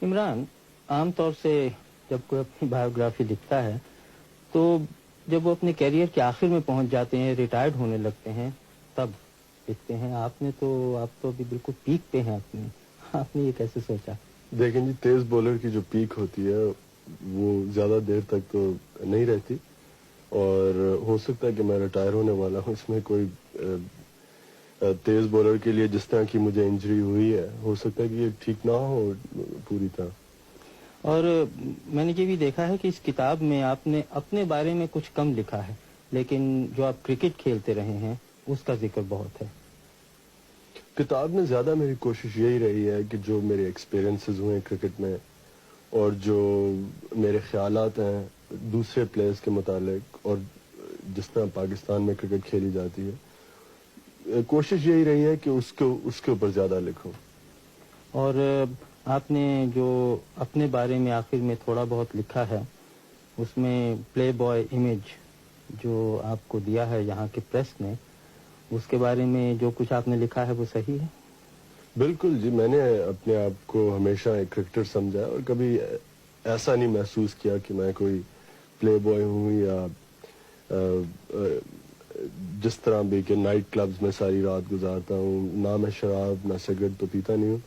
इमरान, आम तौर से जब कोई अपनी बायोग्राफी लिखता है तो जब वो अपने कैरियर के आखिर में पहुंच जाते हैं, रिटायर्ड होने लगते हैं, तब लिखते हैं। आप तो अभी बिल्कुल पीक पे हैं अपने। आपने ये कैसे सोचा? देखें जी, तेज बॉलर की जो पीक होती है वो ज्यादा देर तक तो नहीं रहती, और हो सकता है कि मैं रिटायर होने वाला हूँ। इसमें कोई तेज बॉलर के लिए जिस तरह की मुझे इंजरी हुई है, हो सकता है कि ये ठीक ना हो पूरी तरह। और मैंने ये भी देखा है कि इस किताब में आपने अपने बारे में कुछ कम लिखा है, लेकिन जो आप क्रिकेट खेलते रहे हैं उसका जिक्र बहुत है। किताब में ज्यादा मेरी कोशिश यही रही है कि जो मेरे एक्सपीरियंसेस हुए क्रिकेट में और जो मेरे ख्यालात हैं दूसरे प्लेयर्स के मुतालिक और जिस तरह पाकिस्तान में क्रिकेट खेली जाती है, कोशिश यही रही है कि उसके ऊपर ज्यादा लिखूं। और आपने जो अपने बारे में आखिर में थोड़ा बहुत लिखा है, उसमें प्ले बॉय इमेज जो आपको दिया है यहाँ के प्रेस ने, उसके बारे में जो कुछ आपने लिखा है वो सही है? बिल्कुल जी, मैंने अपने आप को हमेशा एक क्रिकेटर समझा और कभी ऐसा नहीं महसूस किया कि मैं कोई प्ले बॉय हूँ या जिस तरह भी कि नाइट क्लब्स में सारी रात गुजारता हूँ। ना मैं शराब ना सिगरेट तो पीता नहीं हूँ,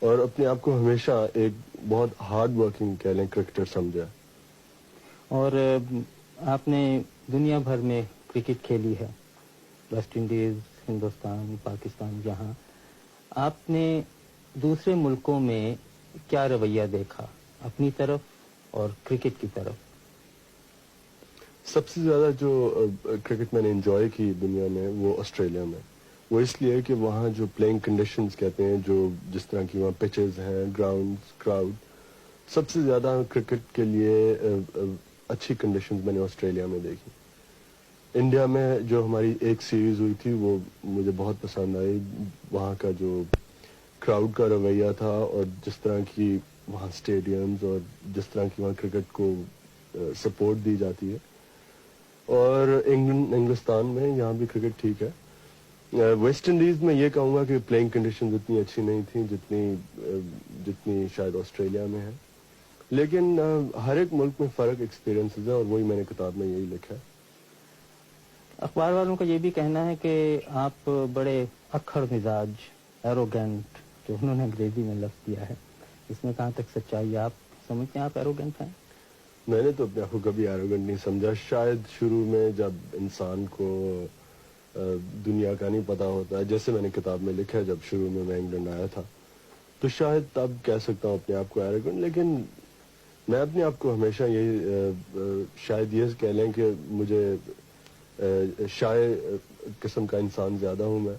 और अपने आप को हमेशा एक बहुत हार्ड वर्किंग कह लें क्रिकेटर समझा। और आपने दुनिया भर में क्रिकेट खेली है, वेस्ट इंडीज, हिंदुस्तान, पाकिस्तान, जहाँ आपने दूसरे मुल्कों में क्या रवैया देखा अपनी तरफ और क्रिकेट की तरफ? सबसे ज्यादा जो क्रिकेट मैंने एंजॉय की दुनिया में वो ऑस्ट्रेलिया में। वो इसलिए कि वहाँ जो प्लेइंग कंडीशंस कहते हैं, जो जिस तरह की वहाँ पिचेस हैं, ग्राउंड्स, क्राउड, सबसे ज्यादा क्रिकेट के लिए अच्छी कंडीशंस मैंने ऑस्ट्रेलिया में देखी। इंडिया में जो हमारी एक सीरीज हुई थी वो मुझे बहुत पसंद आई। वहाँ का जो क्राउड का रवैया था और जिस तरह की वहाँ स्टेडियम्स और जिस तरह की वहाँ क्रिकेट को सपोर्ट दी जाती है। और इंग्लिस्तान में यहाँ भी क्रिकेट ठीक है। वेस्ट इंडीज में ये कहूँगा कि प्लेइंग कंडीशंस इतनी अच्छी नहीं थी जितनी शायद ऑस्ट्रेलिया में है। लेकिन हर एक मुल्क में फ़र्क एक्सपीरियंसेस है, और वही मैंने किताब में यही लिखा है। अखबार वालों का ये भी कहना है कि आप बड़े अक्खड़ मिजाज, एरोगेंट, जो उन्होंने अंग्रेजी में लफ्ज दिया है, इसमें कहाँ तक सच्चाई है? आप समझते हैं आप एरोगेंट हैं? मैंने तो अपने आप को कभी एरोगेंट नहीं समझा। शायद शुरू में जब इंसान को दुनिया का नहीं पता होता है, जैसे मैंने किताब में लिखा है, जब शुरू में मैं इंग्लैंड आया था, तो शायद तब कह सकता हूँ अपने आप को एरोगेंट। लेकिन मैं अपने आप को हमेशा यही शायद ये कह लें कि मुझे शाय किस्म का इंसान ज्यादा हूँ मैं।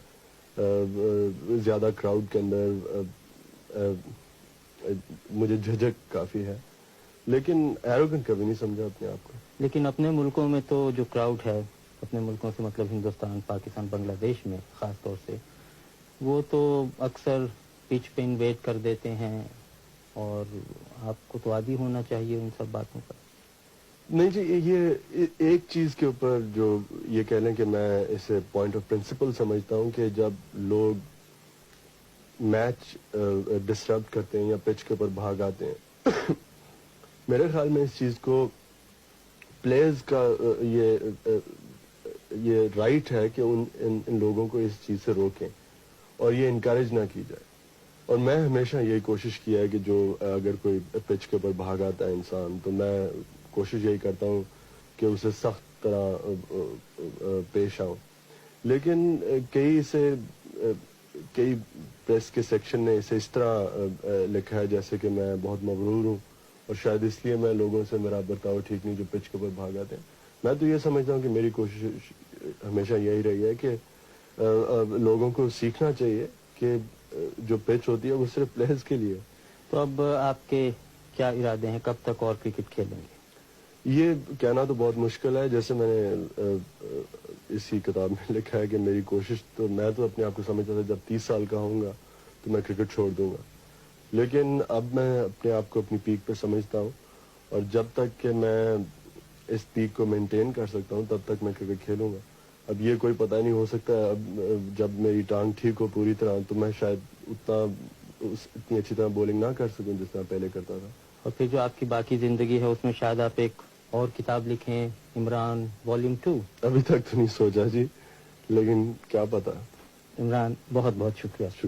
ज्यादा क्राउड के अंदर मुझे झिझक काफी है, लेकिन एरोगेंट कभी नहीं समझा अपने आप को। लेकिन अपने मुल्कों में तो जो क्राउड है, अपने मुल्कों से मतलब हिंदुस्तान, पाकिस्तान, बांग्लादेश में ख़ास तौर से, वो तो अक्सर पिच पे इन्वेट कर देते हैं, और आपको तो आदी होना चाहिए उन सब बातों पर। नहीं जी, ये एक चीज के ऊपर जो ये कह लें कि मैं इसे पॉइंट ऑफ प्रिंसिपल समझता हूँ कि जब लोग मैच डिस्टर्ब करते हैं या पिच के ऊपर भाग आते हैं मेरे ख्याल में इस चीज को प्लेयर्स का ये राइट है कि इन लोगों को इस चीज से रोकें और ये इनकरेज ना की जाए। और मैं हमेशा यही कोशिश किया है कि जो अगर कोई पिच के ऊपर भाग आता है इंसान, तो मैं कोशिश यही करता हूँ कि उसे सख्त तरह पेश आऊं। लेकिन कई प्रेस के सेक्शन ने इसे इस तरह लिखा है जैसे कि मैं बहुत मगरूर हूँ और शायद इसलिए मैं लोगों से मेरा बर्ताव ठीक नहीं जो पिच के ऊपर भाग आते हैं। मैं तो ये समझता हूँ कि मेरी कोशिश हमेशा यही रही है कि लोगों को सीखना चाहिए कि जो पिच होती है वो सिर्फ प्लेयर्स के लिए। तो अब आपके क्या इरादे हैं, कब तक और क्रिकेट खेलेंगे? ये कहना तो बहुत मुश्किल है। जैसे मैंने इसी किताब में लिखा है कि मेरी कोशिश, तो मैं तो अपने आप को समझता था जब 30 साल का होऊंगा तो मैं क्रिकेट छोड़ दूंगा। लेकिन अब मैं अपने आप को अपनी पीक पे समझता हूँ, और जब तक कि मैं इस पीक को मेंटेन कर सकता हूँ तब तक मैं क्रिकेट खेलूंगा। अब ये कोई पता नहीं हो सकता, अब जब मेरी टांग ठीक हो पूरी तरह तो मैं शायद اتنی اچھی طرح بولنگ نہ کر سکوں جس طرح پہلے کرتا تھا. اور پھر جو آپ کی باقی زندگی ہے اس میں شاید آپ ایک اور کتاب لکھیں, عمران والیوم 2. ابھی تک تو نہیں سوچا جی, لیکن کیا پتا. عمران, بہت بہت شکریہ.